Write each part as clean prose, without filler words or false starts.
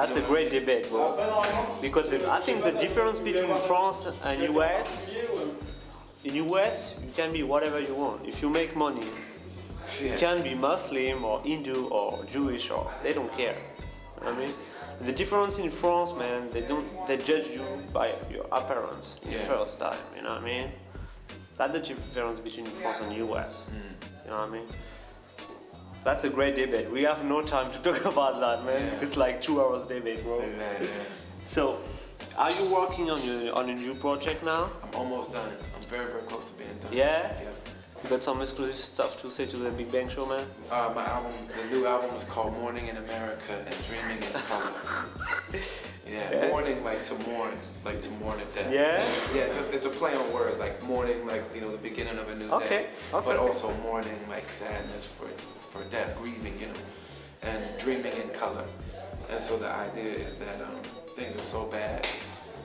That's a great debate, bro. Because I think the difference between France and US, in US you can be whatever you want. If you make money, you can be Muslim or Hindu or Jewish or they don't care. You know what I mean? The difference in France, man, they judge you by your appearance in the first time. You know what I mean? That's the difference between France and US. You know what I mean? That's a great debate. We have no time to talk about that, man. It's like 2 hours debate, bro. So, are you working on a new project now? I'm almost done. I'm very, very close to being done. Yeah? You got some exclusive stuff to say to the Big Bang Show, man? My album, the new album is called Morning in America and Dreaming in Color. Mourning like to mourn at death. It's a play on words, like mourning, like, you know, the beginning of a new day. But also mourning like sadness for death, grieving, you know, and dreaming in color. And so the idea is that things are so bad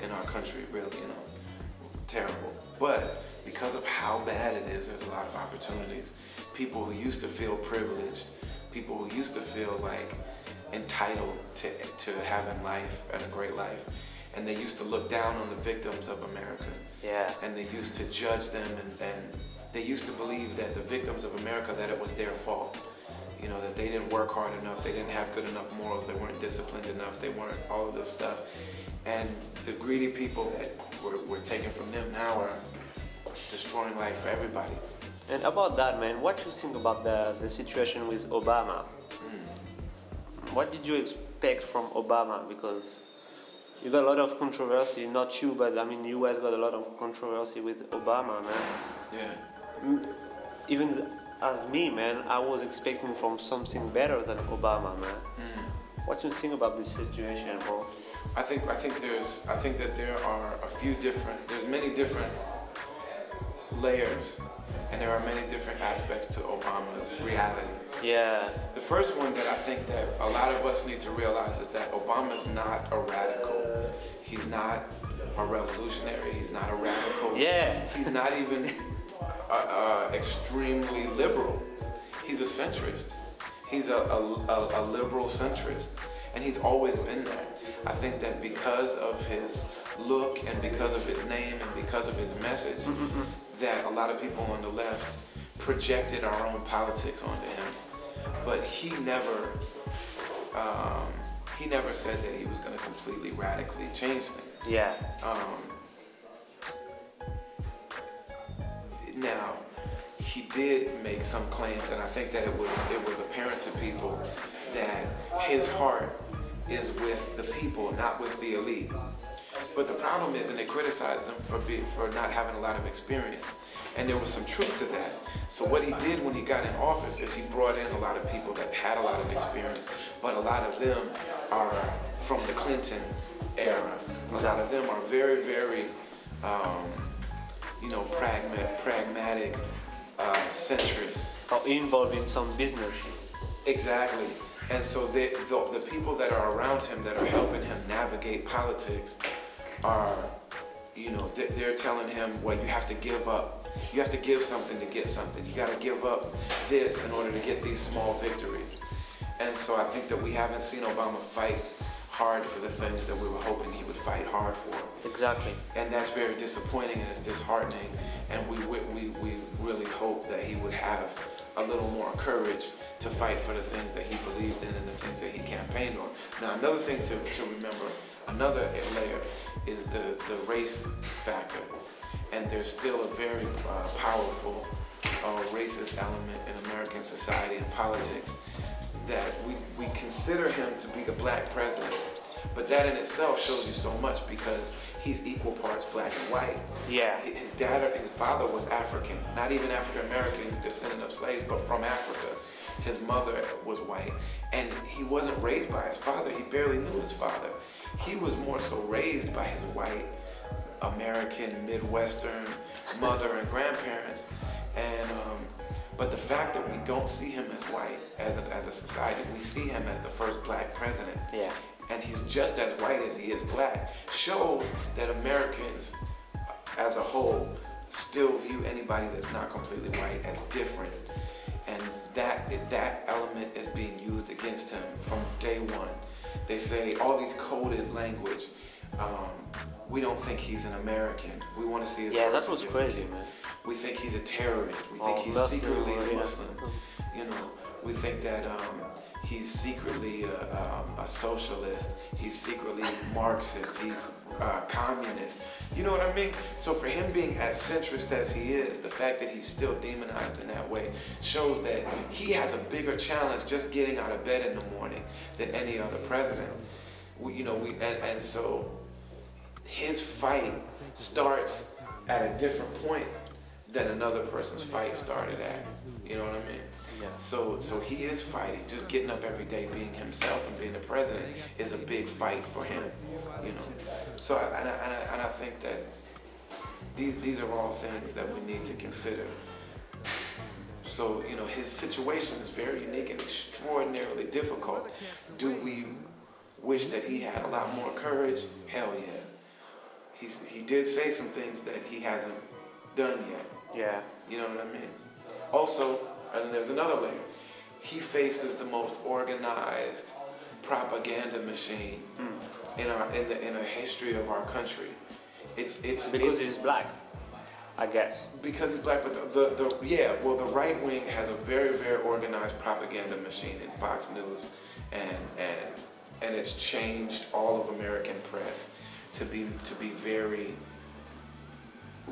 in our country, really, you know, terrible. But because of how bad it is, there's a lot of opportunities. People who used to feel privileged, people who used to feel like entitled to having life and a great life, and they used to look down on the victims of America. And they used to judge them, and they used to believe that the victims of America, that it was their fault. You know, that they didn't work hard enough, they didn't have good enough morals, they weren't disciplined enough, they weren't all of this stuff. And the greedy people that were taken from them now are destroying life for everybody. And about that, man, what do you think about the situation with Obama? What did you expect from Obama? Because you got a lot of controversy, not you, but I mean, US got a lot of controversy with Obama, man. Even as me, man, I was expecting from something better than Obama, man. What do you think about this situation, bro? I think that there are there's many different layers, and there are many different aspects to Obama's reality. The first one that I think that a lot of us need to realize is that Obama's not a radical. He's not a revolutionary. He's not a radical. He's not even extremely liberal. He's a centrist. He's a liberal centrist, and he's always been that. I think that because of his look and because of his name and because of his message, that a lot of people on the left projected our own politics onto him. But he never said that he was going to completely radically change things. Now, he did make some claims, and I think that it was apparent to people that his heart is with the people, not with the elite. But the problem is, and they criticized him for not having a lot of experience, and there was some truth to that. So what he did when he got in office is he brought in a lot of people that had a lot of experience, but a lot of them are from the Clinton era. A lot of them are very, very, pragmatic, centrists. Or involved in some business. Exactly. And so the people that are around him that are helping him navigate politics are, they're telling him, well, you have to give up. You have to give something to get something. You got to give up this in order to get these small victories. And so I think that we haven't seen Obama fight hard for the things that we were hoping he would fight hard for. Exactly. And that's very disappointing, and it's disheartening. And we really hope that he would have a little more courage to fight for the things that he believed in and the things that he campaigned on. Now, another thing to remember, another layer, is the race factor. And there's still a very powerful racist element in American society and politics that we consider him to be the black president. But that in itself shows you so much, because he's equal parts black and white. His father was African, not even African American, descendant of slaves, but from Africa. His mother was white, and he wasn't raised by his father. He barely knew his father. He was more so raised by his white, American, Midwestern mother and grandparents. And but the fact that we don't see him as white as a society, we see him as the first black president. And he's just as white as he is black, shows that Americans as a whole still view anybody that's not completely white as different. And that element is being used against him from day one. They say all these coded language. We don't think he's an American. We want to see his Yeah, birth that was certificate. crazy, man. We think he's a terrorist. We think he's Muslim, secretly a yeah. Muslim. You know, we think that he's secretly a socialist. He's secretly Marxist. He's communist. You know what I mean? So for him being as centrist as he is, the fact that he's still demonized in that way shows that he has a bigger challenge just getting out of bed in the morning than any other president. And so his fight starts at a different point than another person's fight started at. You know what I mean? Yeah. So he is fighting. Just getting up every day, being himself, and being the president is a big fight for him. You know. So I think that these are all things that we need to consider. So his situation is very unique and extraordinarily difficult. Do we wish that he had a lot more courage? Hell yeah. He did say some things that he hasn't done yet. Yeah. You know what I mean? Also, and there's another layer. He faces the most organized propaganda machine in a history of our country. It's because he's black, I guess. Because he's black, but the right wing has a very, very organized propaganda machine in Fox News, and it's changed all of American press to be very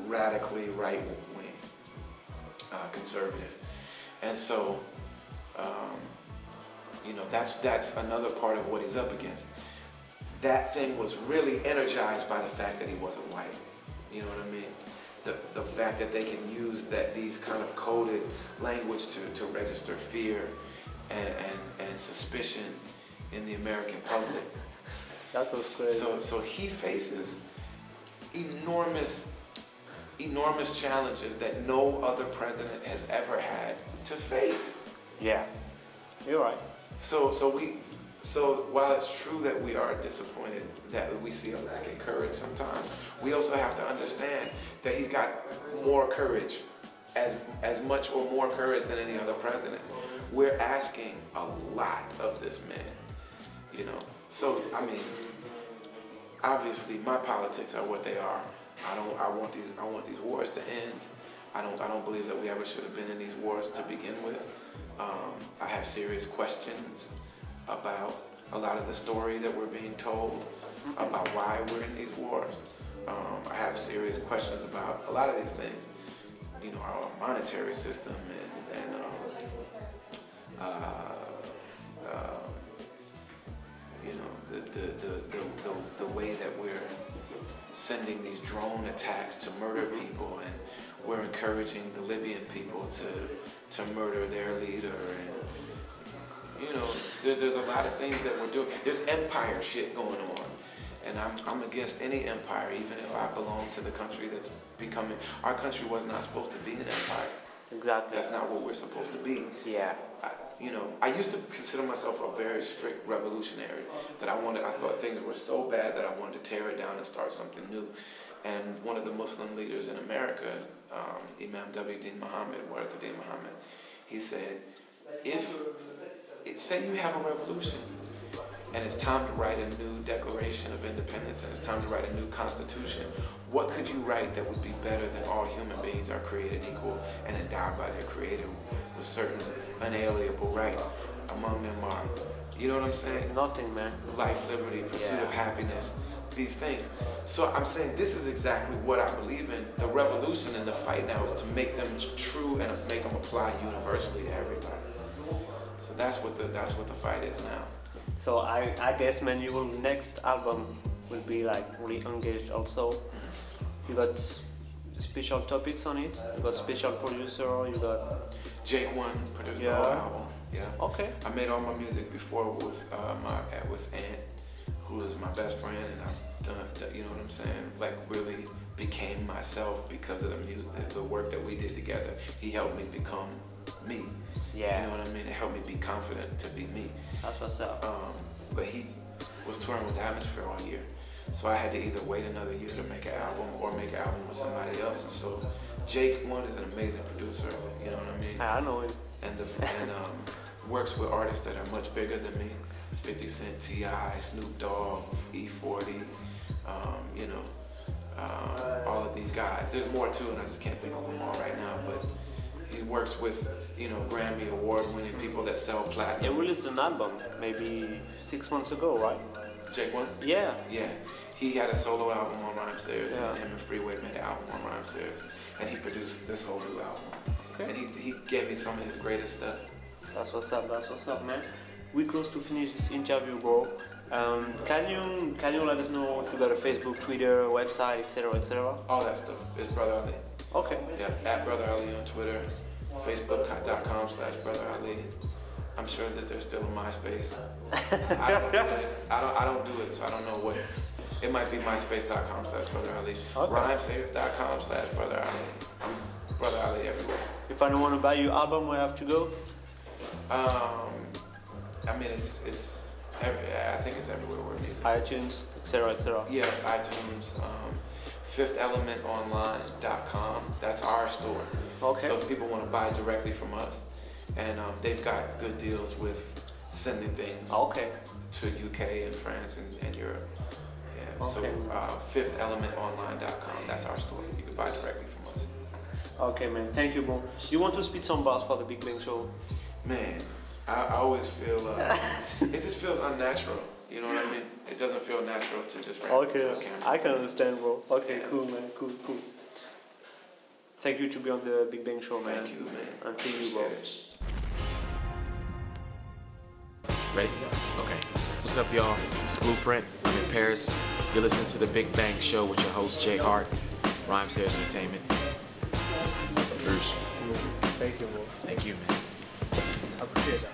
radically right wing, conservative, and so that's another part of what he's up against. That thing was really energized by the fact that he wasn't white. You know what I mean? The fact that they can use these kind of coded language to register fear and suspicion in the American public. That's what's crazy. So he faces enormous challenges that no other president has ever had to face. Yeah, you're right. So while it's true that we are disappointed that we see a lack of courage sometimes, we also have to understand that he's got more courage, as much or more courage than any other president. We're asking a lot of this man, So I mean, obviously my politics are what they are. I want these wars to end. I don't believe that we ever should have been in these wars to begin with. I have serious questions about a lot of the story that we're being told about why we're in these wars. I have serious questions about a lot of these things, our monetary system and the way that we're sending these drone attacks to murder people, and we're encouraging the Libyan people to murder their leader, and there's a lot of things that we're doing. There's empire shit going on, and I'm against any empire, even if I belong to the country that's becoming. Our country was not supposed to be an empire. Exactly. That's not what we're supposed to be. Yeah. I used to consider myself a very strict revolutionary. I thought things were so bad that I wanted to tear it down and start something new. And one of the Muslim leaders in America, Imam W.D. Muhammad, Warith-ud-Din Muhammad, he said, say you have a revolution and it's time to write a new Declaration of Independence and it's time to write a new constitution, what could you write that would be better than all human beings are created equal and endowed by their creator with certain unalienable rights? Among them are, you know what I'm saying? Nothing, man. Life, liberty, pursuit of happiness, these things. So I'm saying this is exactly what I believe in. The revolution and the fight now is to make them true and make them apply universally to everybody. So that's what the fight is now. So I guess, man, your next album will be like really engaged also. You got special topics on it. You got special producer. You got Jake One produced the whole album. Yeah. Okay. I made all my music before with Ant, who is my best friend, and I've done, you know what I'm saying? Like really became myself because of the work that we did together. He helped me become me. Yeah. You know what I mean? It helped me be confident to be me. That's what's up. But he was touring with Atmosphere all year. So I had to either wait another year to make an album or make an album with somebody else. And so Jake One is an amazing producer, you know what I mean? I know him. And works with artists that are much bigger than me. 50 Cent, T.I., Snoop Dogg, E40, you know, all of these guys. There's more too, and I just can't think of them all right now, but he works with, you know, Grammy award-winning people that sell He platinum. released an album maybe 6 months ago, right? Jake one? Yeah. Yeah. He had a solo album on Rhyme Series, Yeah. and him and Freeway made an album on Rhyme Series, and he produced this whole new album. Okay. And he gave me some of his greatest stuff. That's what's up, man. We're close to finish this interview, bro. Can you let us know if you got a Facebook, Twitter, website, etc., etc.? All that stuff is Brother Ali. Okay. Yeah, at Brother Ali on Twitter, Facebook.com/Brother Ali. I'm sure that there's still a MySpace. I don't do it. I don't do it, so I don't know what. It might be MySpace.com/Brother Ali. Okay. Rhymesayers.com/Brother Ali. I'm Brother Ali everywhere. If I don't want to buy your album, where I have to go? I mean, it's I think it's everywhere where music. iTunes, etc., etc. Yeah, iTunes, FifthElementOnline.com. That's our store. Okay. So if people want to buy directly from us, and they've got good deals with sending things Okay. to UK and France and Europe. Yeah. Okay. So FifthElementOnline.com. That's our store. You can buy directly from us. Okay, man. Thank you, bro. You want to spit some bars for the Big Bang Show? Man, I always feel it just feels unnatural. You know what I mean? It doesn't feel natural to just rap into a camera. I can understand, bro. Okay, Yeah. cool, man. Cool. Thank you to be on the Big Bang Show, man. Thank you, man. And thank you, bro. Appreciate it. Ready? Okay. What's up, y'all? It's Blueprint. I'm in Paris. You're listening to The Big Bang Show with your host, Jay Hart, Rhyme Series Entertainment. Bruce. Thank you, bro. Thank you, man. I appreciate it.